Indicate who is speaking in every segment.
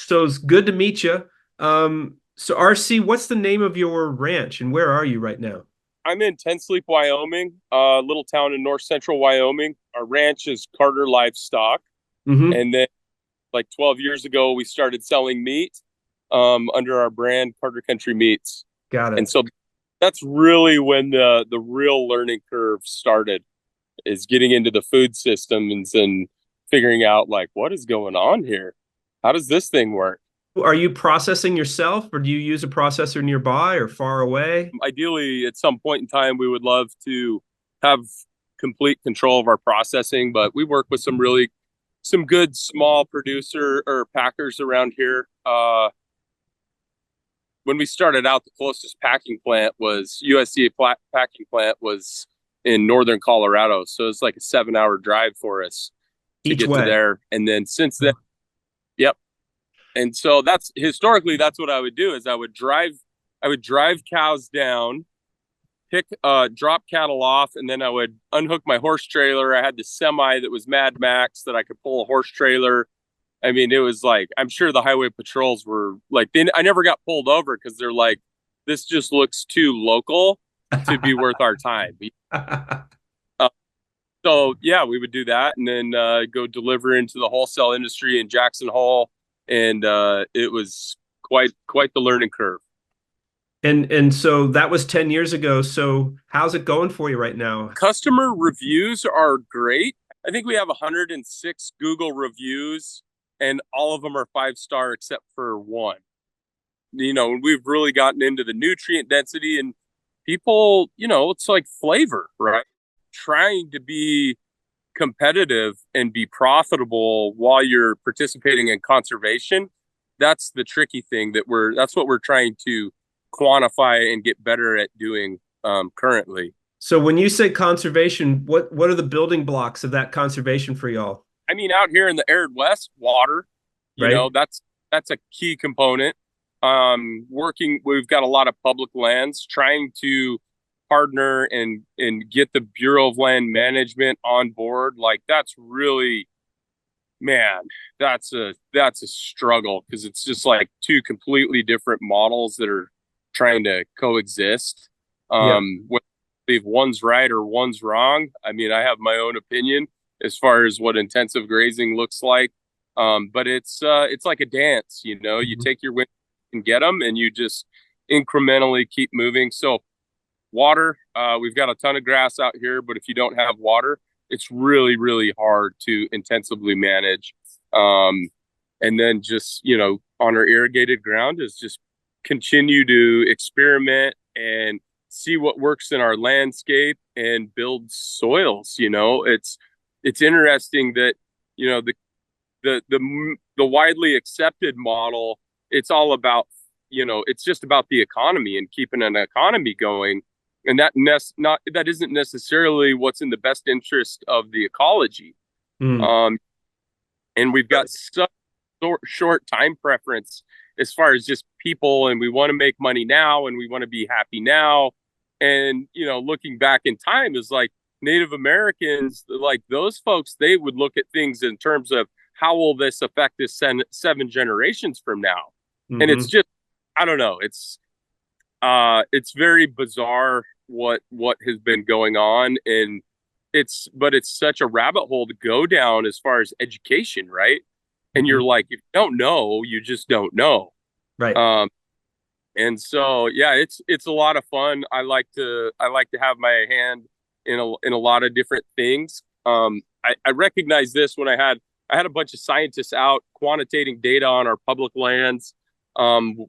Speaker 1: So it's good to meet you. So RC, what's the name of your ranch and where are you right now?
Speaker 2: I'm in Ten Sleep, Wyoming, a little town in north central Wyoming. Our ranch is Carter Livestock.
Speaker 1: Hmm.
Speaker 2: And then, like 12 years ago, we started selling meat under our brand, Carter Country Meats.
Speaker 1: Got
Speaker 2: And
Speaker 1: it.
Speaker 2: so that's really when the real learning curve started, is getting into the food systems and figuring out, like, what is going on here? How does this thing work?
Speaker 1: Are you processing yourself or do you use a processor nearby or far away?
Speaker 2: Ideally, at some point in time, we would love to have complete control of our processing, but we work with some good small producer or packers around here. When we started out, the closest packing plant was packing plant was in northern Colorado, so it's like a 7 hour drive for us to
Speaker 1: Each
Speaker 2: get to
Speaker 1: way.
Speaker 2: there. And then since then, yep. And so that's historically that's what I would do is I would drive cows down, pick drop cattle off, and then I would unhook my horse trailer. I had the semi that was Mad Max that I could pull a horse trailer. I mean, it was like, I'm sure the highway patrols were like, I never got pulled over because they're like, this just looks too local to be worth our time. uh, so yeah, we would do that and then go deliver into the wholesale industry in Jackson Hole, and it was quite the learning curve.
Speaker 1: And so that was 10 years ago. So how's it going for you right now?
Speaker 2: Customer reviews are great. I think we have 106 Google reviews, and all of them are 5 star except for one. We've really gotten into the nutrient density, and people, it's like flavor, right? Trying to be competitive and be profitable while you're participating in conservation. That's the tricky thing that's what we're trying to quantify and get better at doing currently.
Speaker 1: So when you say conservation, what are the building blocks of that conservation for y'all?
Speaker 2: I mean, out here in the arid West, water,
Speaker 1: Right?
Speaker 2: that's a key component. We've got a lot of public lands trying to partner and get the Bureau of Land Management on board. Like that's really, man, that's a struggle because it's just like two completely different models that are trying to coexist.
Speaker 1: Yep.
Speaker 2: If one's right or one's wrong, I mean, I have my own opinion as far as what intensive grazing looks like. But it's like a dance, you
Speaker 1: Mhm.
Speaker 2: take your win and get them, and you just incrementally keep moving. So water, we've got a ton of grass out here, but if you don't have water, it's really, really hard to intensively manage. Um, and then just, on our irrigated ground is just continue to experiment and see what works in our landscape and build soils. It's interesting that, the widely accepted model, it's all about, it's just about the economy and keeping an economy going, and that isn't necessarily what's in the best interest of the ecology.
Speaker 1: Mm.
Speaker 2: um and we've got such short time preference as far as just people, and we want to make money now and we want to be happy now. And looking back in time is like Native Americans, like those folks, they would look at things in terms of how will this affect this seven generations from now. And it's
Speaker 1: Hmm.
Speaker 2: just, I don't know, it's very bizarre what has been going on. And it's such a rabbit hole to go down as far as education, right? And
Speaker 1: Hmm.
Speaker 2: you're like, if you don't know, you just don't know.
Speaker 1: Right.
Speaker 2: um and so yeah, it's a lot of fun. I like to have my hand in a lot of different things. I recognize this when I had a bunch of scientists out quantitating data on our public lands.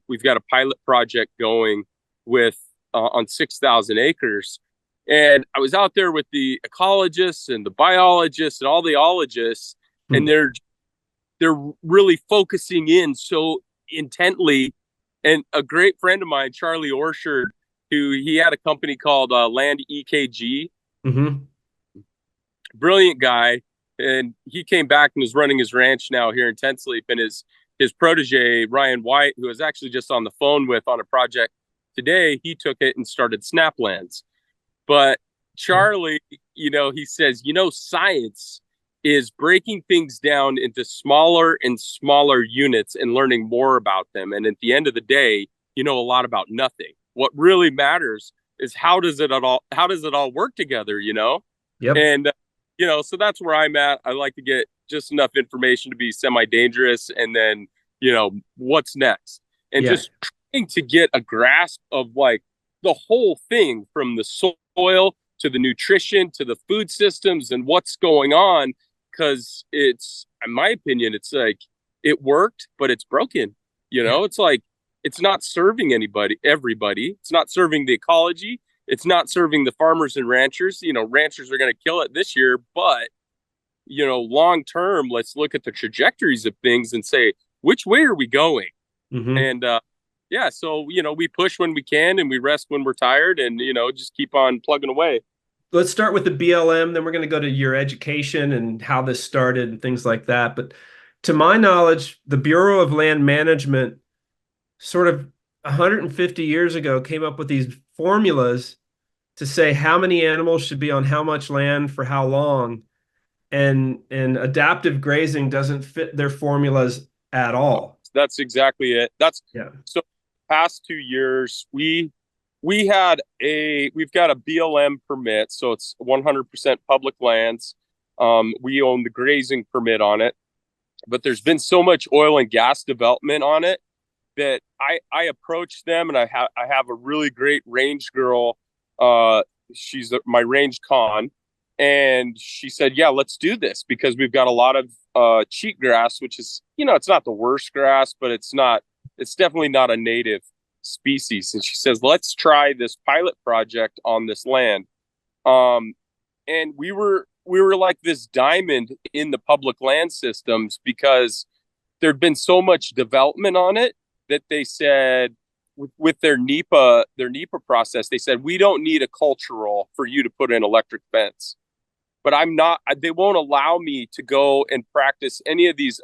Speaker 2: We've got a pilot project going with on 6,000 acres, and I was out there with the ecologists and the biologists and all the ologists, and
Speaker 1: Mm.
Speaker 2: they're really focusing in so intently. And a great friend of mine, Charlie Orchard, who he had a company called Land EKG,
Speaker 1: Hmm.
Speaker 2: brilliant guy, and he came back and is running his ranch now here in Ten Sleep. And his protege Ryan White, who was actually just on the phone with on a project today, he took it and started Snaplands. But Charlie, he says, science is breaking things down into smaller and smaller units and learning more about them. And at the end of the day, you know a lot about nothing. What really matters is how does it all work together, you know?
Speaker 1: Yep.
Speaker 2: And so that's where I'm at. I like to get just enough information to be semi-dangerous, and then what's next, and
Speaker 1: Yeah.
Speaker 2: just trying to get a grasp of like the whole thing, from the soil to the nutrition to the food systems and what's going on, because it's, in my opinion, it's like it worked but it's broken.
Speaker 1: Yeah.
Speaker 2: It's like it's not serving everybody. It's not serving the ecology. It's not serving the farmers and ranchers. Ranchers are going to kill it this year, but long term, let's look at the trajectories of things and say, which way are we going?
Speaker 1: Hmm.
Speaker 2: And yeah, so we push when we can and we rest when we're tired, and just keep on plugging away.
Speaker 1: Let's start with the BLM, then we're going to go to your education and how this started and things like that. But to my knowledge, the Bureau of Land Management sort of 150 years ago came up with these formulas to say how many animals should be on how much land for how long. And adaptive grazing doesn't fit their formulas at all.
Speaker 2: That's exactly it. That's
Speaker 1: Yeah.
Speaker 2: so. Past 2 years, we've got a BLM permit, so it's 100% public lands. We own the grazing permit on it, but there's been so much oil and gas development on it that I approached them, and I have a really great range girl. She's my range con, and she said, "Yeah, let's do this because we've got a lot of cheatgrass, which is it's not the worst grass, but it's definitely not a native species." And she says, "Let's try this pilot project on this land." And we were like this diamond in the public land systems, because there'd been so much development on it that they said, with their NEPA process, they said, we don't need a cultural for you to put in electric fence. But they won't allow me to go and practice any of these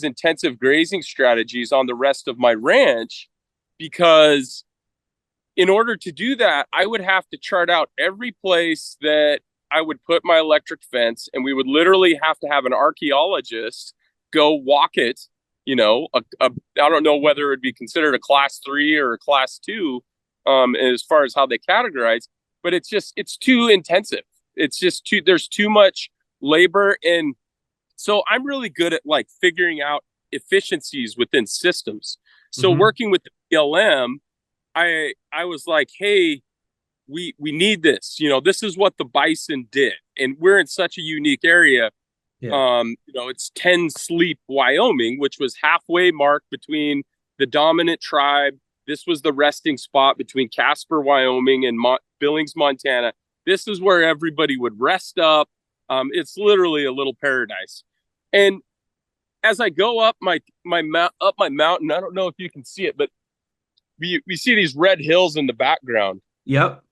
Speaker 2: intensive grazing strategies on the rest of my ranch, because in order to do that, I would have to chart out every place that I would put my electric fence, and we would literally have to have an archaeologist go walk it. I don't know whether it would be considered a class 3 or a class 2, as far as how they categorize, but it's too intensive. It's just there's too much labor. And so I'm really good at like figuring out efficiencies within systems. So
Speaker 1: Hmm.
Speaker 2: working with the BLM, I was like, hey, we need this. This is what the bison did, and we're in such a unique area.
Speaker 1: Yeah.
Speaker 2: It's 10 Sleep, Wyoming, which was halfway mark between the dominant tribe. This was the resting spot between Casper, Wyoming, and Billings, Montana. This is where everybody would rest up. It's literally a little paradise. And as I go up my mountain, I don't know if you can see it, but we see these red hills in the background.
Speaker 1: Yep.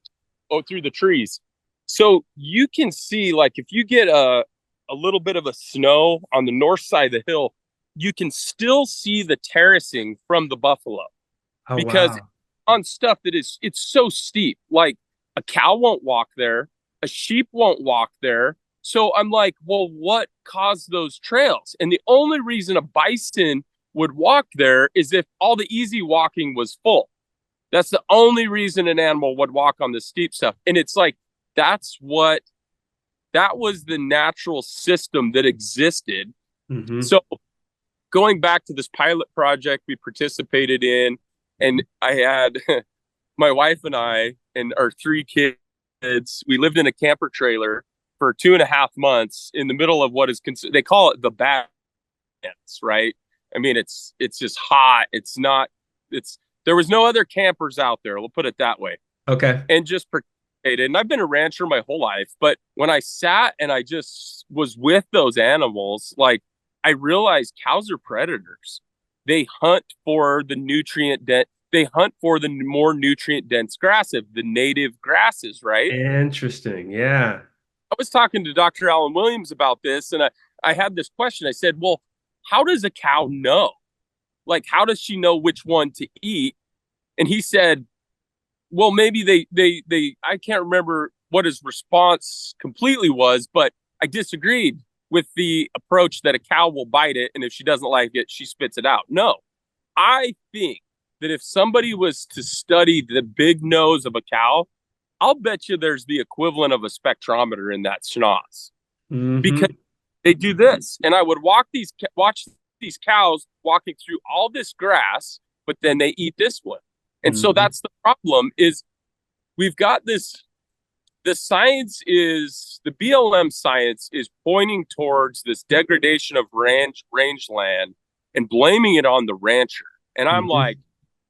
Speaker 2: Oh, through the trees. So you can see, like, if you get a little bit of a snow on the north side of the hill, you can still see the terracing from the buffalo,
Speaker 1: Oh,
Speaker 2: because
Speaker 1: wow.
Speaker 2: on stuff it's so steep. Like, a cow won't walk there, a sheep won't walk there. So I'm like, well, what caused those trails? And the only reason a bison would walk there is if all the easy walking was full. That's the only reason an animal would walk on the steep stuff. And it's like, that was the natural system that existed.
Speaker 1: Hmm.
Speaker 2: So going back to this pilot project we participated in, and I had my wife and I and our 3 kids, we lived in a camper trailer for 2.5 months in the middle of what is they call it the Badlands, right? I mean, it's just hot. It's not. It's There was no other campers out there. We'll put it that way,
Speaker 1: Okay.
Speaker 2: and just participated. And I've been a rancher my whole life, but when I sat and I just was with those animals, like, I realized cows are predators. They hunt for the nutrient dense. They hunt for the more nutrient dense grasses, the native grasses, right?
Speaker 1: Interesting. Yeah.
Speaker 2: I was talking to Dr. Alan Williams about this, and I had this question. I said, well, how does a cow know? Like, how does she know which one to eat? And he said, well, maybe I can't remember what his response completely was, but I disagreed with the approach that a cow will bite it, and if she doesn't like it, she spits it out. No, I think that if somebody was to study the big nose of a cow, I'll bet you there's the equivalent of a spectrometer in that schnoz, because
Speaker 1: Hmm.
Speaker 2: they do this. And I would watch these cows walking through all this grass, but then they eat this one. And so
Speaker 1: Hmm.
Speaker 2: that's the problem is we've got this the BLM science is pointing towards this degradation of rangeland and blaming it on the rancher. And I'm
Speaker 1: Hmm.
Speaker 2: like,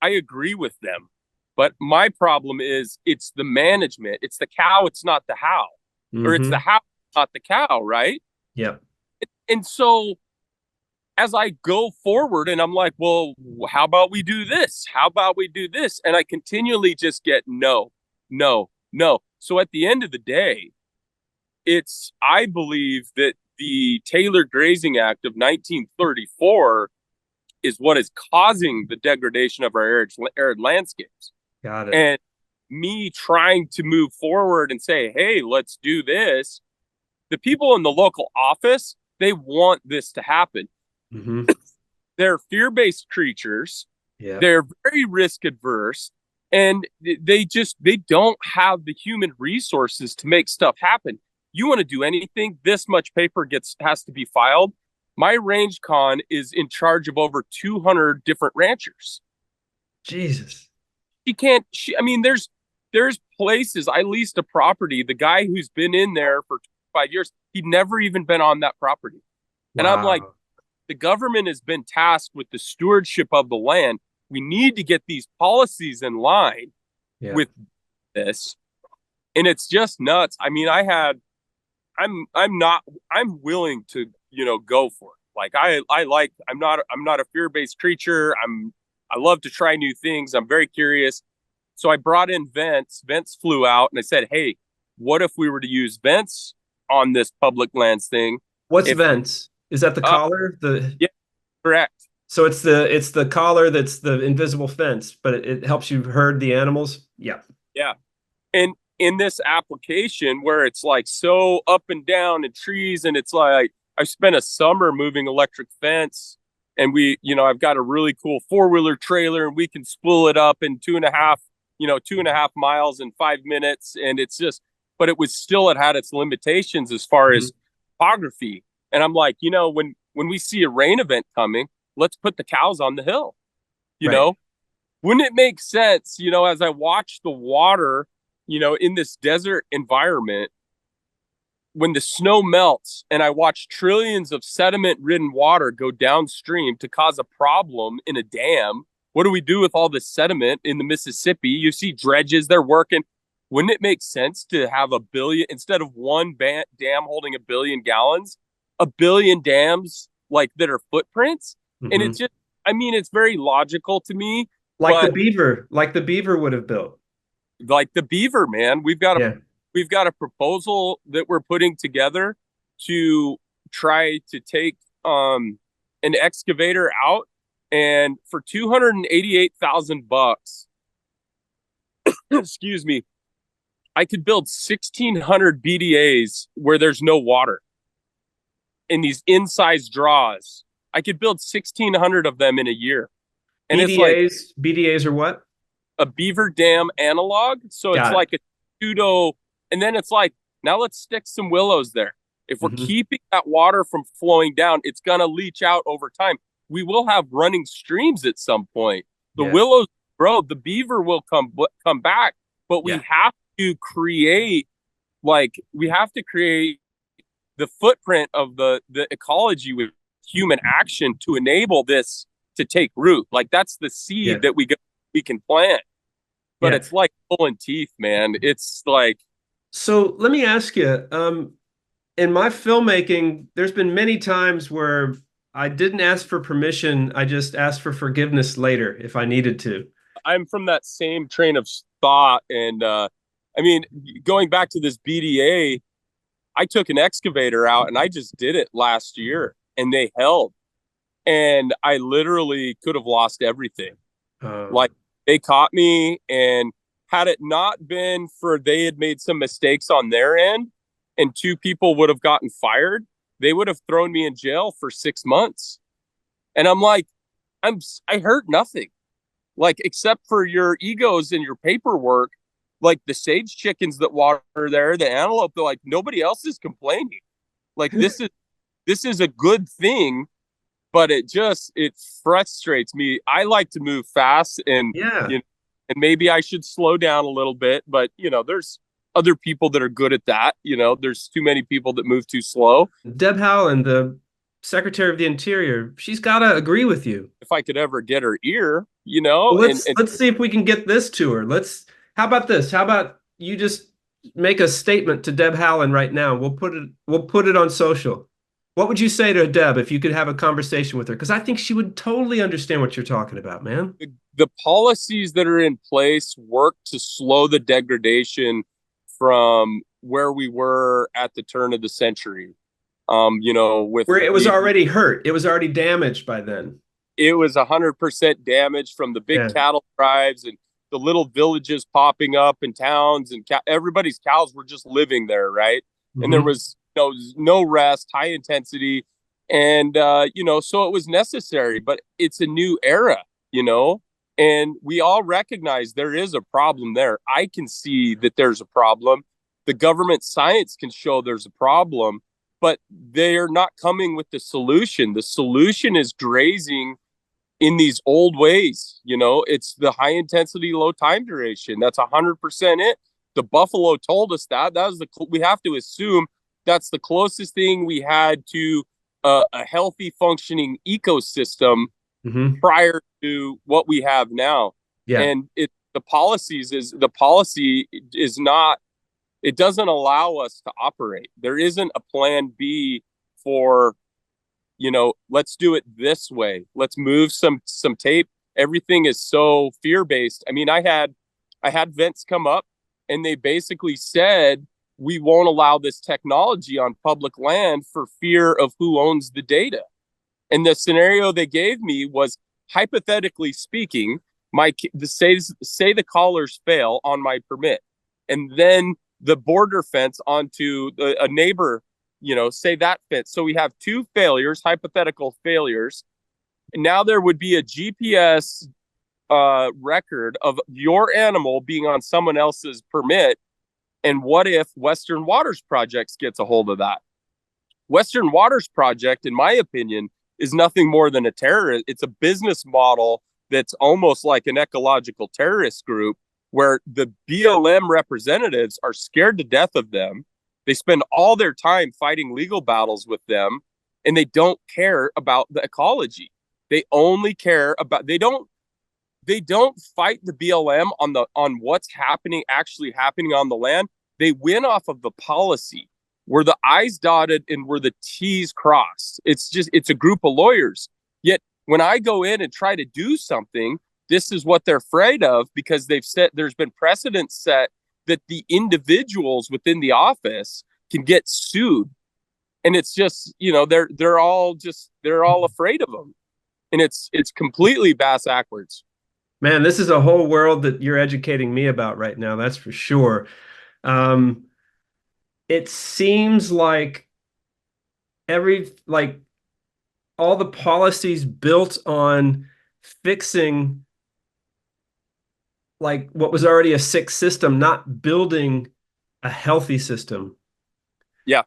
Speaker 2: I agree with them. But my problem is it's the management. It's the cow, it's not the how. Or it's the
Speaker 1: Hmm.
Speaker 2: how, not the cow, right?
Speaker 1: Yep.
Speaker 2: And so as I go forward and I'm like, well, how about we do this? How about we do this? And I continually just get no, no, no. So at the end of the day, I believe that the Taylor Grazing Act of 1934 is what is causing the degradation of our arid landscapes.
Speaker 1: Got it.
Speaker 2: And me trying to move forward and say, hey, let's do this, the people in the local office, they want this to happen.
Speaker 1: Hmm.
Speaker 2: They're fear-based creatures.
Speaker 1: Yeah.
Speaker 2: They're very risk adverse, and they don't have the human resources to make stuff happen. You want to do anything, this much paper has to be filed. My range con is in charge of over 200 different ranchers.
Speaker 1: Jesus.
Speaker 2: I mean, there's places. I leased a property. The guy who's been in there for 5 years, he'd never even been on that property. And I'm like,
Speaker 1: Wow.
Speaker 2: the government has been tasked with the stewardship of the land. We need to get these policies in line
Speaker 1: Yeah.
Speaker 2: with this. And it's just nuts. I mean, I'm willing to, go for it. Like I'm not a fear-based creature. I love to try new things. I'm very curious. So I brought in vents. Vents flew out and I said, hey, what if we were to use vents on this public lands thing?
Speaker 1: What's
Speaker 2: If,
Speaker 1: vents? Is that the collar? The
Speaker 2: yeah, correct.
Speaker 1: So it's the collar that's the invisible fence, but it helps you herd the animals. Yeah.
Speaker 2: Yeah. And in this application where it's like so up and down and trees, and it's like I spent a summer moving electric fence, and I've got a really cool 4-wheeler trailer, and we can spool it up in 2.5 miles in 5 minutes. And it's just, but it had its limitations as far
Speaker 1: Hmm.
Speaker 2: as topography. And I'm like, when we see a rain event coming, let's put the cows on the hill, you
Speaker 1: Right.
Speaker 2: know, wouldn't it make sense, as I watch the water, in this desert environment, when the snow melts and I watch trillions of sediment ridden water go downstream to cause a problem in a dam? What do we do with all this sediment in the Mississippi? You see dredges, they're working. Wouldn't it make sense to have a billion, instead of one dam holding 1 billion gallons, 1 billion dams like that are footprints? And
Speaker 1: Hmm.
Speaker 2: it's just, I mean, it's very logical to me,
Speaker 1: Like the
Speaker 2: but
Speaker 1: beaver, like the beaver would have built.
Speaker 2: like the beaver, man,
Speaker 1: Yeah.
Speaker 2: we've got a proposal that we're putting together to try to take an excavator out, and for $288,000, excuse me, I could build 1,600 BDAs where there's no water in these incised draws. I could build 1,600 of them in a year. And it's like
Speaker 1: BDAs are what?
Speaker 2: a beaver dam analog. So it's
Speaker 1: Got it.
Speaker 2: like a pseudo, and then it's like, now let's stick some willows there. If we're
Speaker 1: Hmm.
Speaker 2: keeping that water from flowing down, it's going to leach out over time. We will have running streams at some point. The
Speaker 1: Yeah.
Speaker 2: willows grow, the beaver will come back, but
Speaker 1: Yeah.
Speaker 2: we have to create the footprint of the ecology with human action to enable this to take root. Like that's the
Speaker 1: Yeah.
Speaker 2: seed that we can plant. But
Speaker 1: Yeah.
Speaker 2: it's like pulling teeth, man. It's like,
Speaker 1: So let me ask you, in my filmmaking, there's been many times where I didn't ask for permission. I just asked for forgiveness later if I needed to.
Speaker 2: I'm from that same train of thought. And I mean, going back to this BDA, I took an excavator out and I just did it last year, and they held. And I literally could have lost everything.
Speaker 1: Uh,
Speaker 2: Like they caught me, and had it not been for they had made some mistakes on their end, and 2 people would have gotten fired, they would have thrown me in jail for 6 months. And I'm like, I heard nothing. Like, except for your egos and your paperwork, like the sage chickens that water there, the antelope, they're like, nobody else is complaining. Like, this is a good thing, but it frustrates me. I like to move fast, and
Speaker 1: Yeah.
Speaker 2: and maybe I should slow down a little bit, but there's other people that are good at that. There's too many people that move too slow.
Speaker 1: Deb Haaland, the Secretary of the Interior, she's got to agree with you.
Speaker 2: If I could ever get her ear,
Speaker 1: Well,
Speaker 2: and
Speaker 1: let's see if we can get this to her. How about this? How about you just make a statement to Deb Haaland right now? We'll put it on social. What would you say to Deb if you could have a conversation with her? Because I think she would totally understand what you're talking about, man.
Speaker 2: the policies that are in place work to slow the degradation from where we were at the turn of the century. With
Speaker 1: Where it was already hurt. It was already damaged by then.
Speaker 2: it was 100% damage from the big
Speaker 1: Yeah.
Speaker 2: cattle drives and the little villages popping up in towns, and everybody's cows were just living there, right? And there
Speaker 1: Hmm.
Speaker 2: was no rest, high intensity, and so it was necessary. But it's a new era, and we all recognize there is a problem there. I can see that there's a problem. The government science can show there's a problem, but they're not coming with the solution. The solution is grazing in these old ways. It's the high intensity, low time duration. That's 100% it. The buffalo told us that. We have to assume that's the closest thing we had to a healthy functioning ecosystem
Speaker 1: Hmm.
Speaker 2: prior to what we have now.
Speaker 1: Yeah.
Speaker 2: And the policy is not, it doesn't allow us to operate. There isn't a plan B for, let's do it this way. Let's move some tape. Everything is so fear-based. I mean, I had vents come up, and they basically said, we won't allow this technology on public land for fear of who owns the data. And the scenario they gave me was, hypothetically speaking, say the collars fail on my permit, and then the border fence onto a neighbor, say that fits. So we have two failures, hypothetical failures. And now there would be a GPS record of your animal being on someone else's permit. And what if Western Waters Projects gets a hold of that? Western Waters Project, in my opinion, is nothing more than a terrorist. It's a business model that's almost like an ecological terrorist group, where the BLM representatives are scared to death of them. They spend all their time fighting legal battles with them, and they don't care about the ecology. They only care about, they don't fight the BLM on what's actually happening on the land. They win off of the policy, where the I's dotted and where the T's crossed. It's a group of lawyers. Yet when I go in and try to do something, this is what they're afraid of, because there's been precedent set that the individuals within the office can get sued. And it's just, they're all afraid of them. And it's completely bass backwards.
Speaker 1: Man, this is a whole world that you're educating me about right now. That's for sure. Um, it seems like like all the policies built on fixing like what was already a sick system, not building a healthy system.
Speaker 2: Yeah.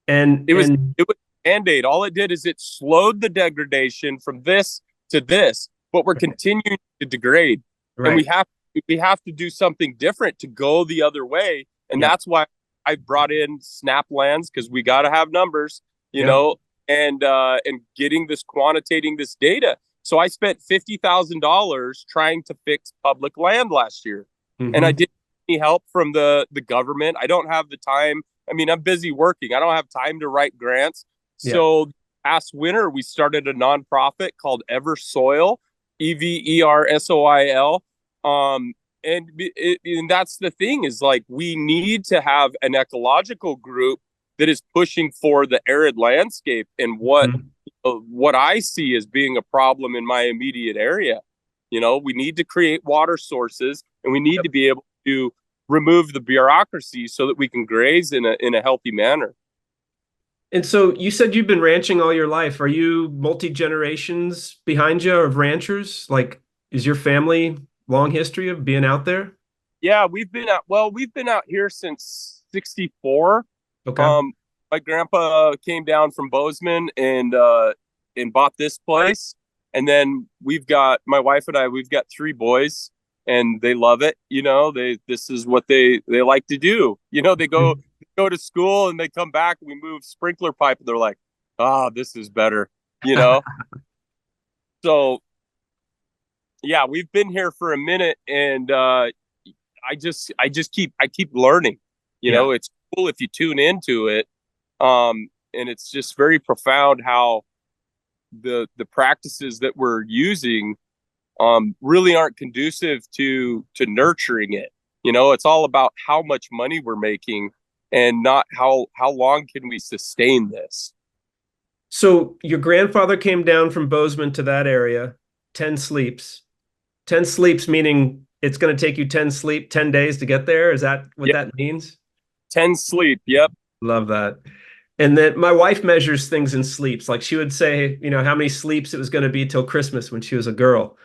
Speaker 1: And
Speaker 2: It was
Speaker 1: and
Speaker 2: a Band-Aid. All it did is it slowed the degradation from this to this, but we're continuing to degrade. And
Speaker 1: right.
Speaker 2: we have to do something different to go the other way. And
Speaker 1: Yeah.
Speaker 2: that's why I brought in snap lands, because we got to have numbers,
Speaker 1: Yeah.
Speaker 2: and quantitating this data. So I spent $50,000 trying to fix public land last year, and I
Speaker 1: Hmm.
Speaker 2: didn't get any help from the government. I don't have the time. I mean, I'm busy working. I don't have time to write grants.
Speaker 1: Yeah.
Speaker 2: So last winter, we started a nonprofit called Eversoil, Eversoil. And that's the thing, is like, we need to have an ecological group that is pushing for the arid landscape, and
Speaker 1: Mhm.
Speaker 2: what I see as being a problem in my immediate area. We need to create water sources, and we need to be able to remove the bureaucracy so that we can graze in a healthy manner.
Speaker 1: And so you said you've been ranching all your life. Are you multi-generations behind you of ranchers? Like, is your family long history of being out there?
Speaker 2: Yeah, we've been out here since 64.
Speaker 1: Okay.
Speaker 2: Um, my grandpa came down from Bozeman and bought this place. And then we've got my wife and I, we've got three boys and they love it. This is what they like to do. They go to school and they come back and we move sprinkler pipe and they're like, "Oh, this is better." You know? So yeah, we've been here for a minute and I keep learning.
Speaker 1: Yeah.
Speaker 2: It's cool if you tune into it. And it's just very profound how the practices that we're using really aren't conducive to nurturing it. It's all about how much money we're making and not how long can we sustain this.
Speaker 1: So your grandfather came down from Bozeman to that area, 10 sleeps. 10 sleeps meaning it's going to take you 10 days to get there. Is that what
Speaker 2: Yep.
Speaker 1: that means?
Speaker 2: 10 sleep. Yep.
Speaker 1: Love that. And then my wife measures things in sleeps. Like she would say, how many sleeps it was going to be till Christmas when she was a girl.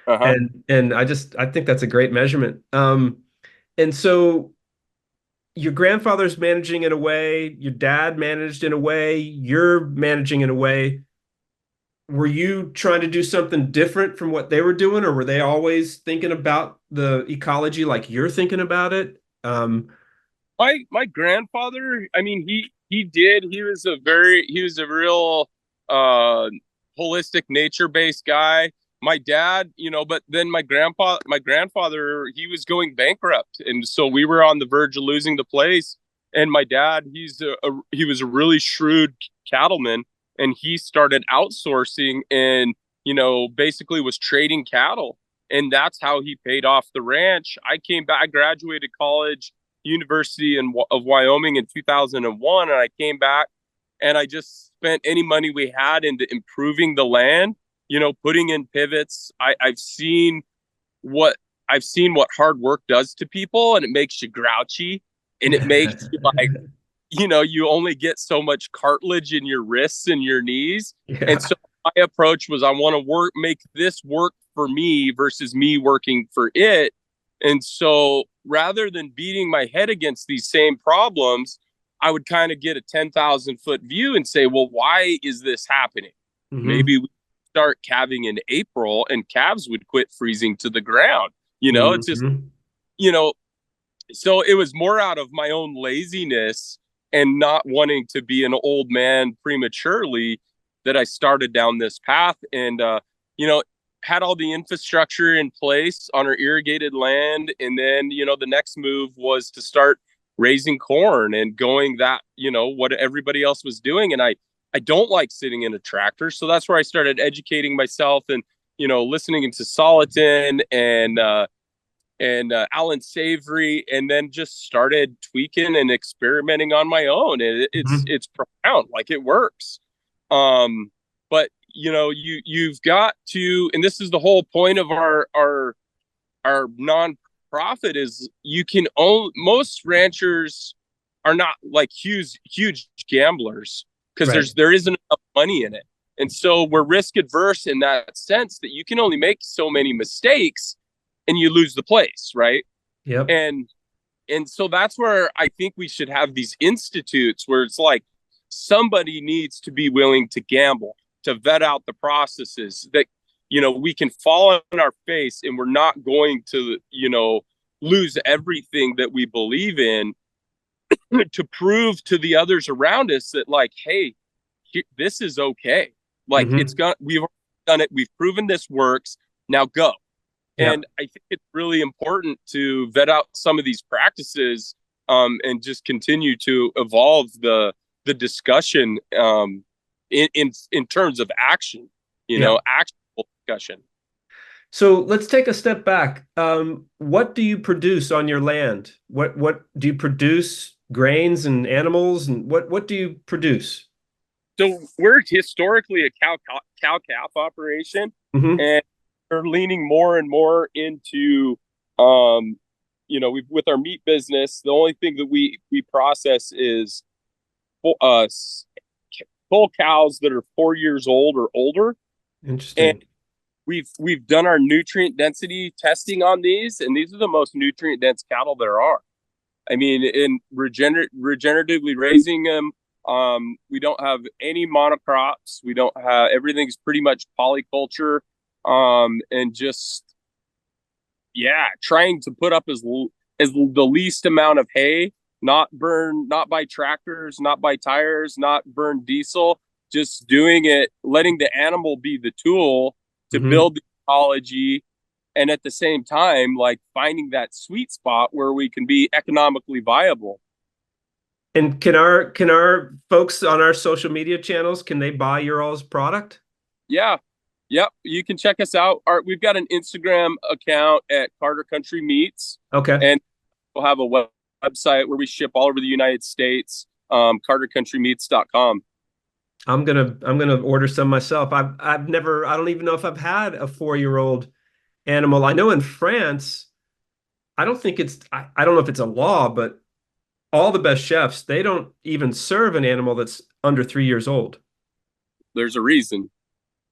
Speaker 2: Uh-huh.
Speaker 1: And I think that's a great measurement. And so your grandfather's managing in a way, your dad managed in a way, you're managing in a way. Were you trying to do something different from what they were doing, or were they always thinking about the ecology like you're thinking about it?
Speaker 2: My grandfather, I mean, he was a real uh holistic nature based guy. My dad, but then my grandfather, he was going bankrupt, and so we were on the verge of losing the place. And my dad, he was a really shrewd cattleman, and he started outsourcing and basically was trading cattle, and that's how he paid off the ranch. I came back, I graduated college, of Wyoming in 2001, and I came back and I just spent any money we had into improving the land, putting in pivots. What I've seen what hard work does to people, and it makes you grouchy, and it makes you like, you only get so much cartilage in your wrists and your knees. And
Speaker 1: Yeah.
Speaker 2: so my approach was I want to make this work for me versus me working for it. And so rather than beating my head against these same problems, I would kind of get a 10,000-foot view and say, well, why is this happening?
Speaker 1: Hmm.
Speaker 2: Maybe we start calving in April and calves would quit freezing to the ground. It's just,
Speaker 1: Hmm.
Speaker 2: you know, so it was more out of my own laziness and not wanting to be an old man prematurely that I started down this path. And you know had all the infrastructure in place on our irrigated land. And then the next move was to start raising corn and going that what everybody else was doing. And I don't like sitting in a tractor, so that's where I started educating myself and listening to Soliton and Alan Savory, and then just started tweaking and experimenting on my own. And
Speaker 1: Hmm.
Speaker 2: it's profound, like it works. But you've got to, and this is the whole point of our nonprofit is you can own. Most ranchers are not like huge gamblers because
Speaker 1: Right.
Speaker 2: there isn't enough money in it, and so we're risk adverse in that sense that you can only make so many mistakes and you lose the place, right?
Speaker 1: Yep.
Speaker 2: And so that's where I think we should have these institutes where it's like somebody needs to be willing to gamble, to vet out the processes that we can fall on our face and we're not going to lose everything that we believe in to prove to the others around us that, like, hey, this is okay. Like,
Speaker 1: Hmm.
Speaker 2: we've done it, we've proven this works, now go.
Speaker 1: Yep.
Speaker 2: And I think it's really important to vet out some of these practices, and just continue to evolve the discussion, in terms of action,
Speaker 1: Yep.
Speaker 2: actual discussion.
Speaker 1: So let's take a step back. What do you produce on your land? What do you produce? Grains and animals, and what do you produce?
Speaker 2: So we're historically a cow calf operation,
Speaker 1: Hmm.
Speaker 2: and we're leaning more and more into um, we with our meat business, the only thing that we process is uh full cows that are 4 years old or older, and
Speaker 1: Interesting.
Speaker 2: we've done our nutrient density testing on these, and these are the most nutrient dense cattle there are. I mean, in regeneratively raising them, we don't have any monocrops. We don't have everything's pretty much polyculture, and just yeah, trying to put up as the least amount of hay, not burn, not by tractors, not by tires, not burn diesel, just doing it, letting the animal be the tool to
Speaker 1: Hmm.
Speaker 2: build the ecology, and at the same time, like finding that sweet spot where we can be economically viable.
Speaker 1: And can our folks on our social media channels, can they buy your all's product?
Speaker 2: Yeah. Yep. You can check us out. We've got an Instagram account at Carter Country Meats,
Speaker 1: Okay.
Speaker 2: and we'll have a website where we ship all over the United States, cartercountrymeats.com.
Speaker 1: I'm gonna order some myself. I've never I don't even know if I've had a 4-year old animal. I know in France, I don't think I don't know if it's a law, but all the best chefs, they don't even serve an animal that's under 3 years old.
Speaker 2: There's a reason.